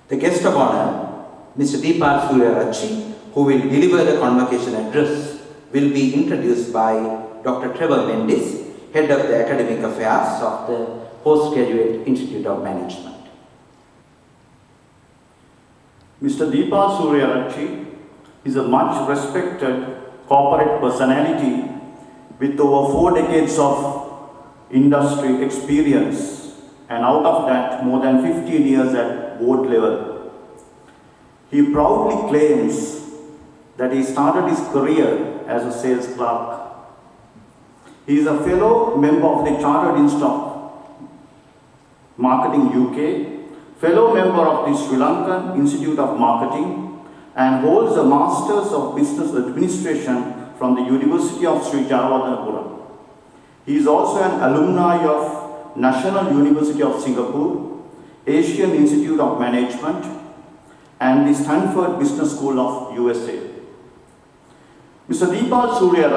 The guest of honor, Mr. Deepal Surya, who will deliver the convocation address, will be introduced by Dr. Trevor Mendes, Head of the Academic Affairs of the Postgraduate Institute of Management. Mr. Deepal Surya is a much respected corporate personality with over 4 decades of industry experience, and out of that more than 15 years at board level. He proudly claims that he started his career as a sales clerk. He is a fellow member of the Chartered Institute of Marketing UK, fellow member of the Sri Lankan Institute of Marketing, and holds a Masters of Business Administration from the University of Sri Jayewardenepura. He is also an alumni of National University of Singapore, Asian Institute of Management, and the Stanford Business School of USA. Mr. Deepal Surya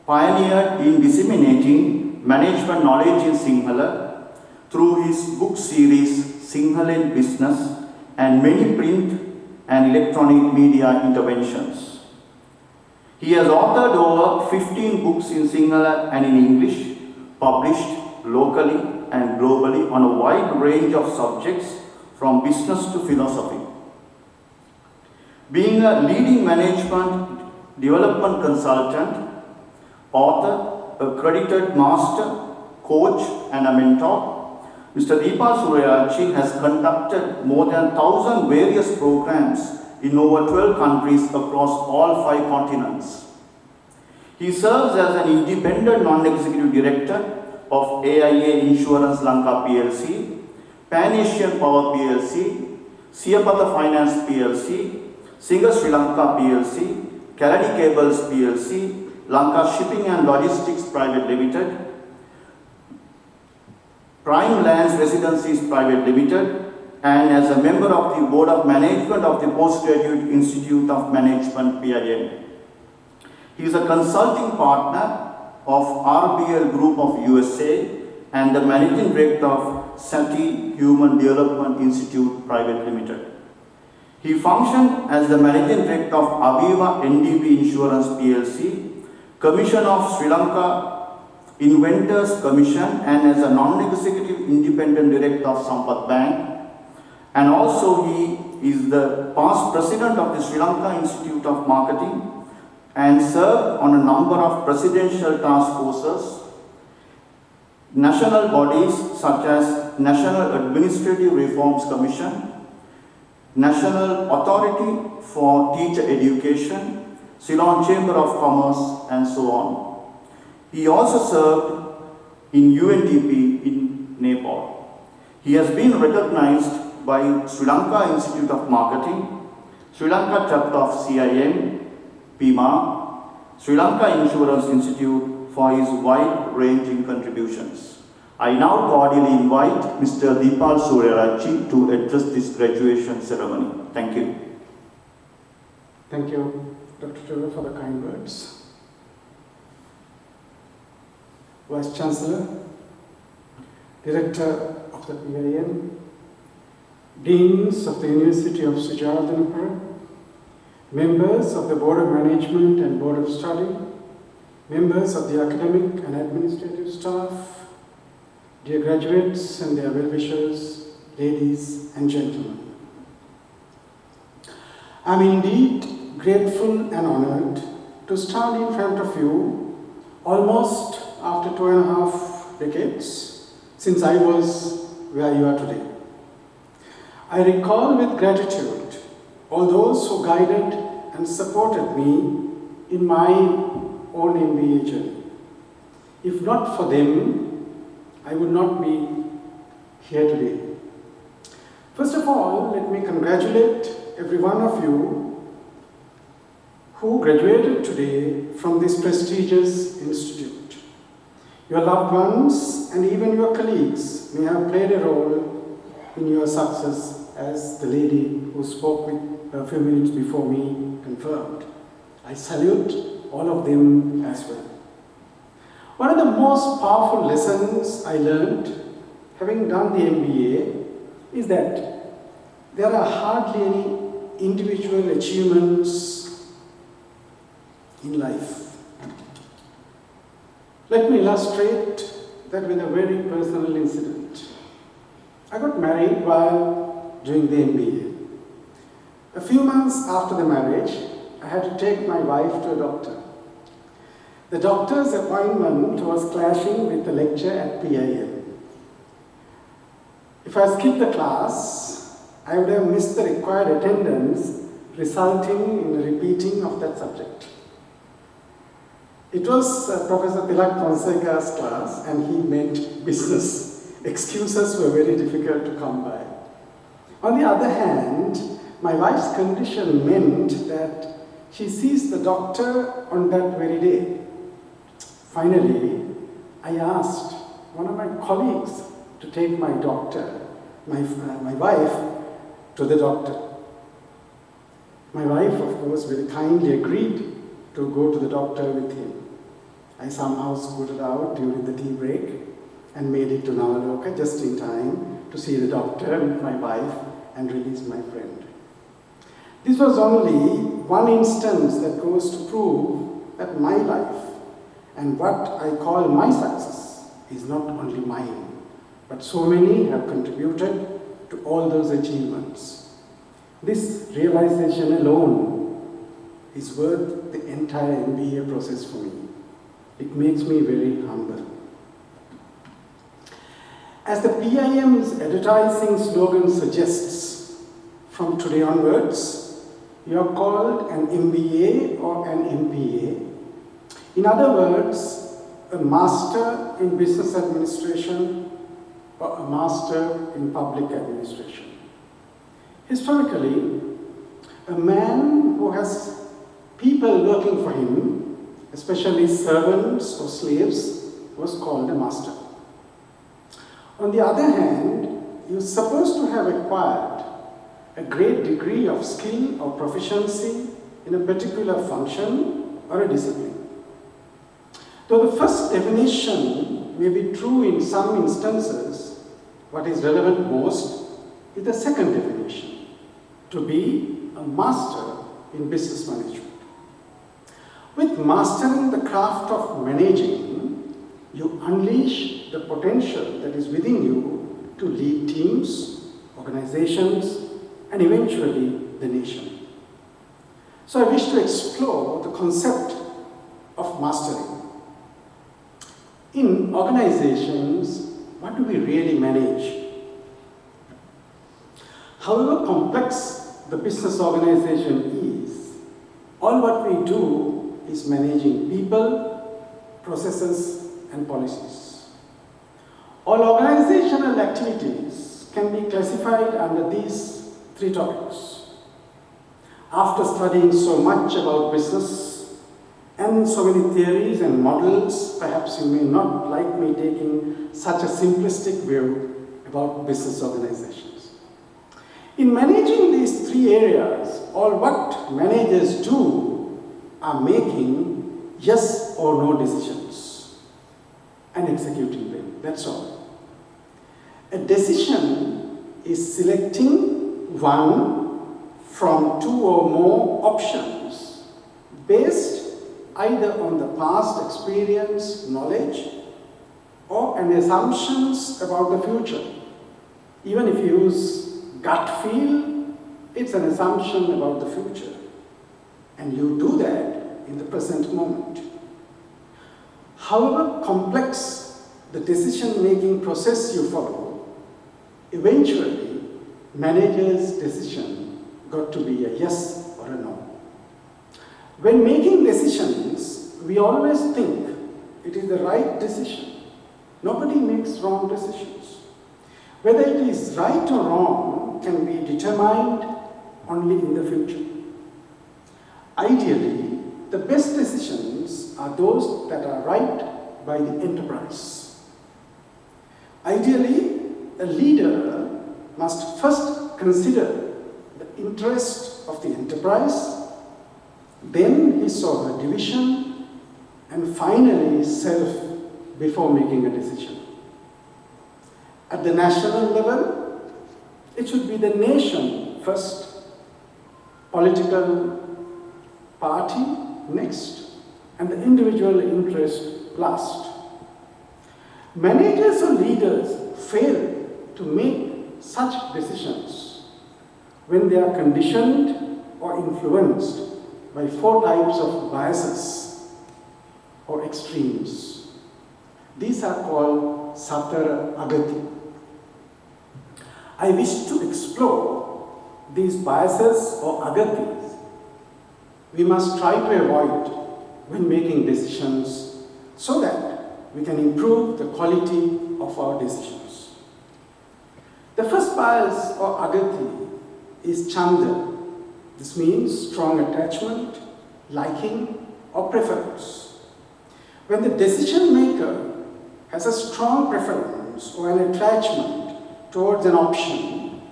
pioneered in disseminating management knowledge in Sinhala through his book series Sinhala Business and many print and electronic media interventions. He has authored over 15 books in Sinhala and in English, published locally and globally on a wide range of subjects from business to philosophy. Being a leading management development consultant, author, accredited master, coach and a mentor, Mr. Deepal Surya has conducted more than 1,000 various programs in over 12 countries across all 5 continents. He serves as an independent non-executive director of AIA Insurance Lanka PLC, Pan Asian Power PLC, Siapata Finance PLC, Singer Sri Lanka PLC, Kalani Cables PLC, Lanka Shipping and Logistics Private Limited, Prime Lands Residencies Private Limited, and as a member of the Board of Management of the Postgraduate Institute of Management PIM. He is a consulting partner of RBL Group of USA and the Managing Director of SATI Human Development Institute Private Limited. He functioned as the Managing Director of Aviva NDB Insurance PLC, Commission of Sri Lanka Inventors Commission, and as a non-executive independent director of Sampath Bank. And also he is the past president of the Sri Lanka Institute of Marketing and served on a number of presidential task forces, national bodies such as National Administrative Reforms Commission, National Authority for Teacher Education, Ceylon Chamber of Commerce, and so on. He also served in UNDP in Nepal. He has been recognized by Sri Lanka Institute of Marketing, Sri Lanka chapter of CIM, PIM, Sri Lanka Insurance Institute for his wide-ranging contributions. I now cordially invite Mr. Deepal Surya to address this graduation ceremony. Thank you. Thank you, Dr. Trevor, for the kind words. Vice Chancellor, Director of the PIM, Deans of the University of Sri Jayewardenepura, members of the Board of Management and Board of Study, members of the academic and administrative staff, dear graduates and their well-wishers, ladies and gentlemen. I am indeed grateful and honored to stand in front of you almost after 2.5 decades since I was where you are today. I recall with gratitude all those who guided and supported me in my own MBA journey. If not for them, I would not be here today. First of all, let me congratulate every one of you who graduated today from this prestigious institute. Your loved ones and even your colleagues may have played a role in your success, as the lady who spoke with a few minutes before me confirmed. I salute all of them as well. One of the most powerful lessons I learned having done the MBA is that there are hardly any individual achievements in life. Let me illustrate that with a very personal incident. I got married while doing the MBA. A few months after the marriage, I had to take my wife to a doctor. The doctor's appointment was clashing with the lecture at PIM. If I skipped the class, I would have missed the required attendance, resulting in a repeating of that subject. It was Professor Tilak Fonseca's class, and he meant business. Excuses were very difficult to come by. On the other hand, my wife's condition meant that she sees the doctor on that very day. Finally, I asked one of my colleagues to take my wife to the doctor. My wife, of course, very kindly agreed to go to the doctor with him. I somehow scooted out during the tea break and made it to Navaloka just in time to see the doctor with my wife and release my friend. This was only one instance that goes to prove that my life and what I call my success is not only mine, but so many have contributed to all those achievements. This realization alone is worth the entire MBA process for me. It makes me very humble. As the PIM's advertising slogan suggests, from today onwards, you are called an MBA or an MPA. In other words, a Master in Business Administration or a Master in Public Administration. Historically, a man who has people working for him, especially servants or slaves, was called a master. On the other hand, you're supposed to have acquired a great degree of skill or proficiency in a particular function or a discipline. Though the first definition may be true in some instances, what is relevant most is the second definition, to be a master in business management. With mastering the craft of managing, you unleash the potential that is within you to lead teams, organizations, and eventually the nation. So I wish to explore the concept of mastering. In organizations, what do we really manage? However complex the business organization is, all what we do is managing people, processes, and policies. All organizational activities can be classified under these three topics. After studying so much about business and so many theories and models, perhaps you may not like me taking such a simplistic view about business organizations. In managing these three areas, all what managers do are making yes or no decisions and executing them. That's all. A decision is selecting one from two or more options based either on the past experience, knowledge, or an assumptions about the future. Even if you use gut feel, it's an assumption about the future. And you do that in the present moment. However complex the decision-making process you follow, eventually manager's decision got to be a yes or a no. When making decisions, we always think it is the right decision. Nobody makes wrong decisions. Whether it is right or wrong can be determined only in the future. Ideally, the best decisions are those that are right by the enterprise. Ideally, a leader must first consider the interest of the enterprise, then his or her division, and finally self before making a decision. At the national level, It should be the nation first, political party next, and the individual interest last. Managers or leaders fail to make such decisions when they are conditioned or influenced by 4 types of biases or extremes. These are called Satara Agati. I wish to explore these biases or agatis we must try to avoid when making decisions so that we can improve the quality of our decisions. The first bias or agati is chanda. This means strong attachment, liking, or preference. When the decision maker has a strong preference or an attachment towards an option,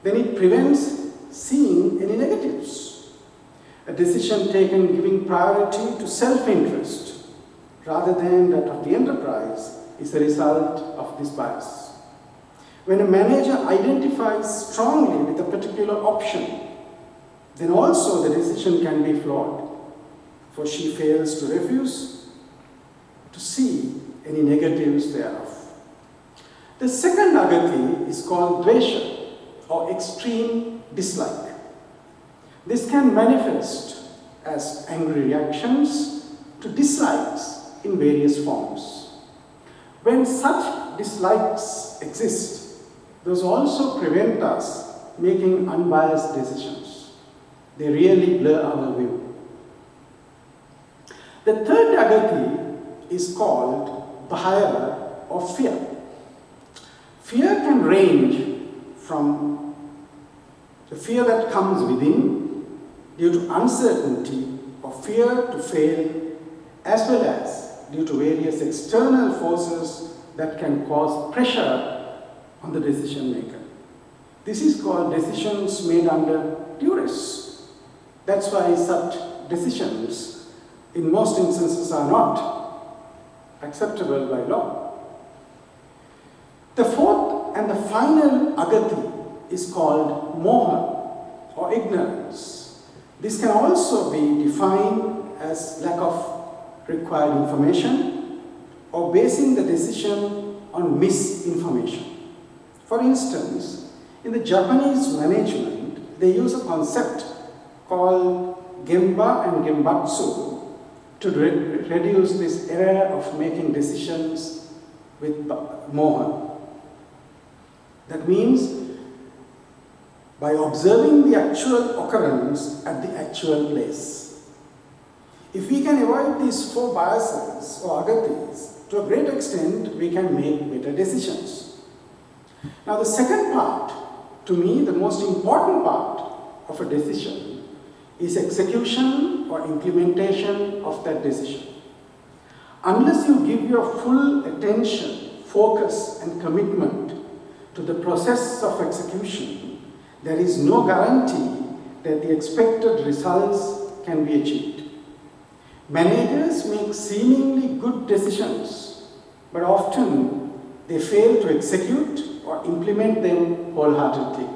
then it prevents seeing any negatives. A decision taken giving priority to self-interest rather than that of the enterprise is a result of this bias. When a manager identifies strongly with a particular option, then also the decision can be flawed, for she fails to refuse to see any negatives thereof. The second agati is called dvesha, or extreme dislike. This can manifest as angry reactions to dislikes in various forms. When such dislikes exist, those also prevent us making unbiased decisions. They really blur our view. The third agati is called bhaya, or fear. Fear can range from the fear that comes within due to uncertainty or fear to fail, as well as due to various external forces that can cause pressure on the decision maker. This is called decisions made under duress. That's why such decisions in most instances are not acceptable by law. The fourth and the final agati is called moha, or ignorance. This can also be defined as lack of required information or basing the decision on misinformation. For instance, in the Japanese management, they use a concept called gemba and gembatsu to reduce this error of making decisions with moha. That means by observing the actual occurrence at the actual place. If we can avoid these 4 biases or agatis, to a great extent we can make better decisions. Now the second part, to me the most important part of a decision, is execution or implementation of that decision. Unless you give your full attention, focus and commitment to the process of execution, there is no guarantee that the expected results can be achieved. Managers make seemingly good decisions, but often they fail to execute or implement them wholeheartedly.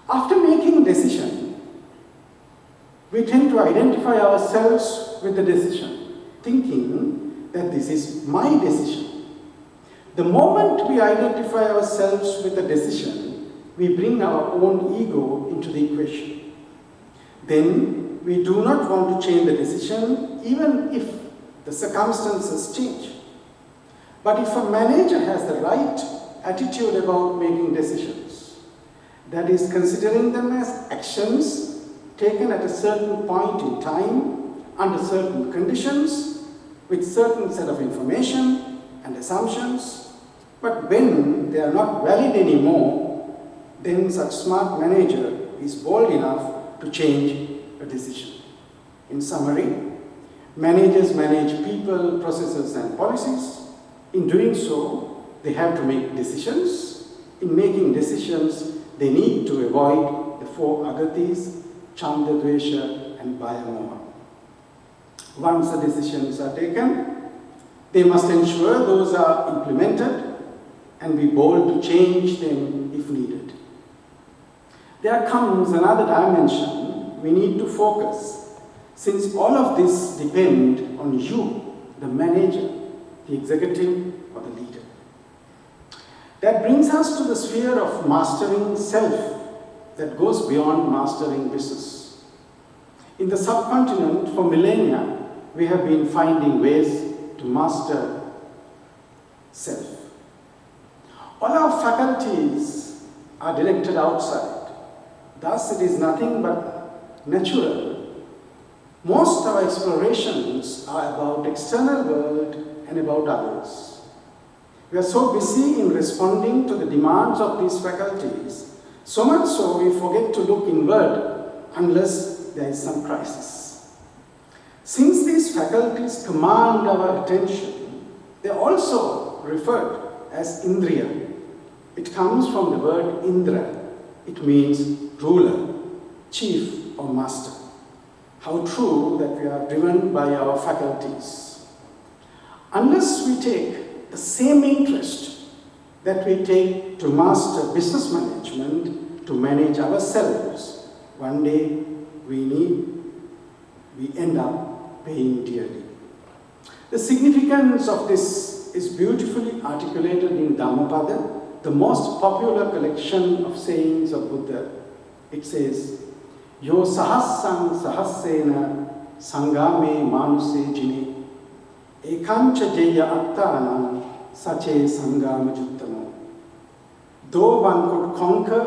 After making a decision, we tend to identify ourselves with the decision, thinking that this is my decision. The moment we identify ourselves with the decision, we bring our own ego into the equation. Then we do not want to change the decision even if the circumstances change. But if a manager has the right attitude about making decisions, that is considering them as actions taken at a certain point in time, under certain conditions, with certain set of information and assumptions, but when they are not valid anymore, then such smart manager is bold enough to change a decision. In summary, managers manage people, processes and policies. In doing so, they have to make decisions. In making decisions, they need to avoid the 4 agatis, chanda, dvesha and bhaya. Once the decisions are taken, they must ensure those are implemented and be bold to change them if needed. There comes another dimension we need to focus, since all of this depends on you, the manager, the executive, or the leader. That brings us to the sphere of mastering self that goes beyond mastering business. In the subcontinent, for millennia, we have been finding ways to master self. All our faculties are directed outside. Thus, it is nothing but natural. Most of our explorations are about external world and about others. We are so busy in responding to the demands of these faculties, so much so we forget to look inward unless there is some crisis. Since these faculties command our attention, they are also referred as Indriya. It comes from the word Indra. It means ruler, chief, or master. How true that we are driven by our faculties. Unless we take the same interest that we take to master business management, to manage ourselves, one day we end up paying dearly. The significance of this is beautifully articulated in Dhammapada, the most popular collection of sayings of Buddha. It says, Yo sahassang sahassena sangame manuse jine ekancha jeya attanam sache sangama juttamo. Though one could conquer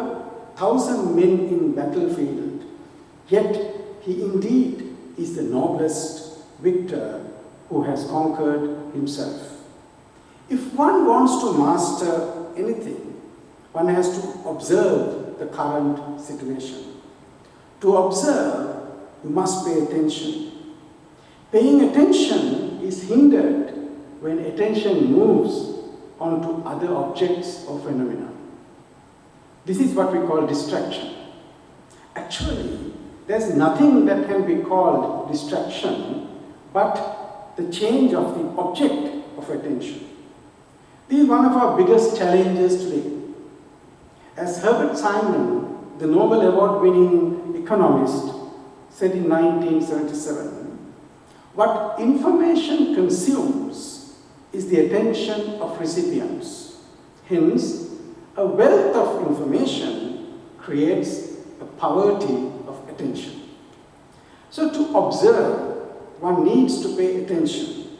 1,000 men in battlefield, yet he indeed is the noblest victor who has conquered himself. If one wants to master anything, one has to observe the current situation. To observe, you must pay attention. Paying attention is hindered when attention moves onto other objects or phenomena. This is what we call distraction. Actually, there's nothing that can be called distraction but the change of the object of attention. This is one of our biggest challenges today. As Herbert Simon, the Nobel Award-winning economist, said in 1977, what information consumes is the attention of recipients. Hence, a wealth of information creates a poverty of attention. So to observe, one needs to pay attention.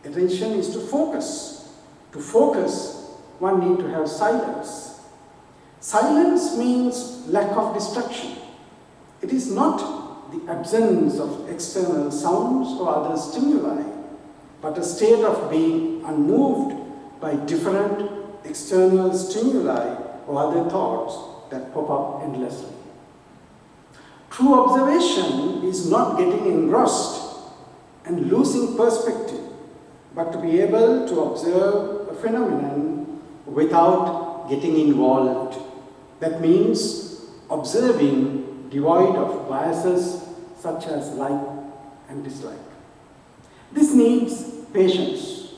Attention is to focus. To focus, one needs to have silence. Silence means lack of distraction. It is not the absence of external sounds or other stimuli, but a state of being unmoved by different external stimuli or other thoughts that pop up endlessly. True observation is not getting engrossed and losing perspective, but to be able to observe a phenomenon without getting involved. That means observing devoid of biases such as like and dislike. This needs patience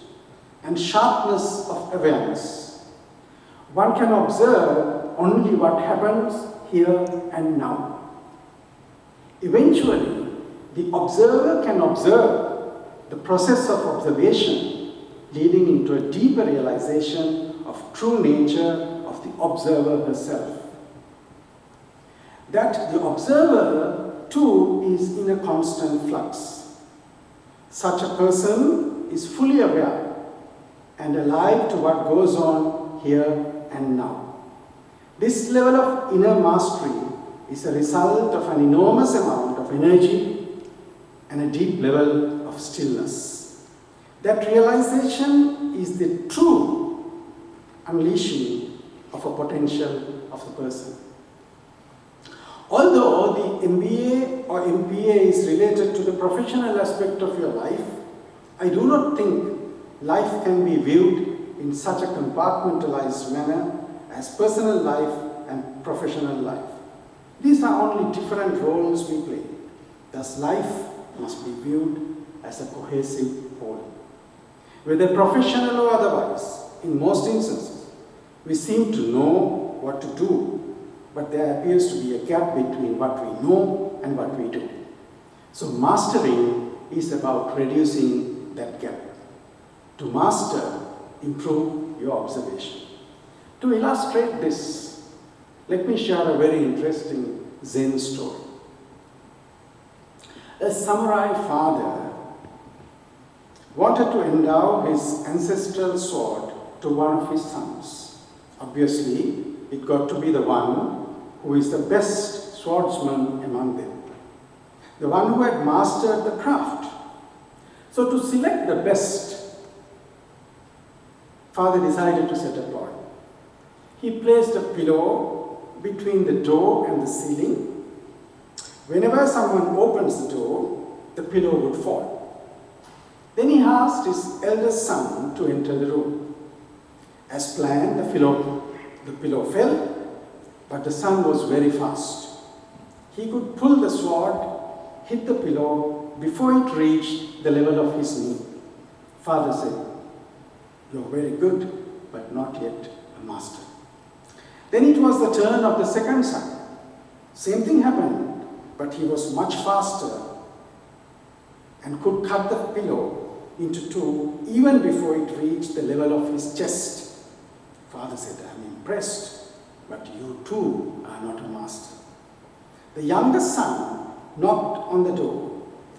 and sharpness of awareness. One can observe only what happens here and now. Eventually, the observer can observe the process of observation, leading into a deeper realization of true nature of the observer herself. That the observer, too, is in a constant flux. Such a person is fully aware and alive to what goes on here and now. This level of inner mastery is a result of an enormous amount of energy and a deep level of stillness. That realization is the true unleashing of a potential of the person. Although the MBA or MPA is related to the professional aspect of your life, I do not think life can be viewed in such a compartmentalized manner as personal life and professional life. These are only different roles we play. Thus, life must be viewed as a cohesive whole. Whether professional or otherwise, in most instances, we seem to know what to do, but there appears to be a gap between what we know and what we do. So mastering is about reducing that gap. To master, improve your observation. To illustrate this, let me share a very interesting Zen story. A samurai father wanted to endow his ancestral sword to one of his sons. Obviously, it got to be the one who is the best swordsman among them, the one who had mastered the craft. So to select the best, father decided to set a ploy. He placed a pillow between the door and the ceiling. Whenever someone opens the door, the pillow would fall. Then he asked his eldest son to enter the room. As planned, the pillow fell, but the son was very fast. He could pull the sword, hit the pillow before it reached the level of his knee. Father said, "You're very good, but not yet a master." Then it was the turn of the second son. Same thing happened, but he was much faster and could cut the pillow into two even before it reached the level of his chest. Father said, "I'm impressed, but you too are not a master." The youngest son knocked on the door,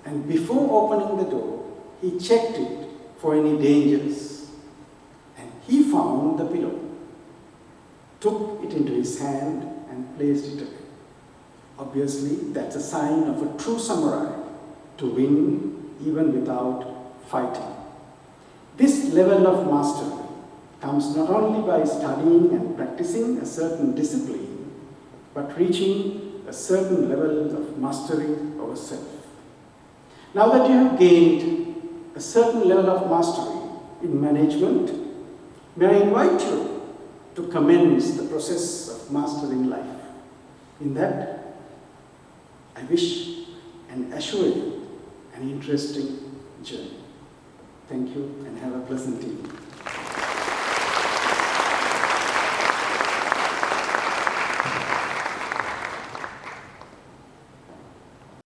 and before opening the door, he checked it for any dangers. And he found the pillow, took it into his hand and placed it away. Obviously, that's a sign of a true samurai, to win even without fighting. This level of mastery comes not only by studying and practicing a certain discipline, but reaching a certain level of mastery over self. Now that you have gained a certain level of mastery in management, may I invite you to commence the process of mastering life. In that, I wish and assure you an interesting journey. Thank you and have a pleasant evening.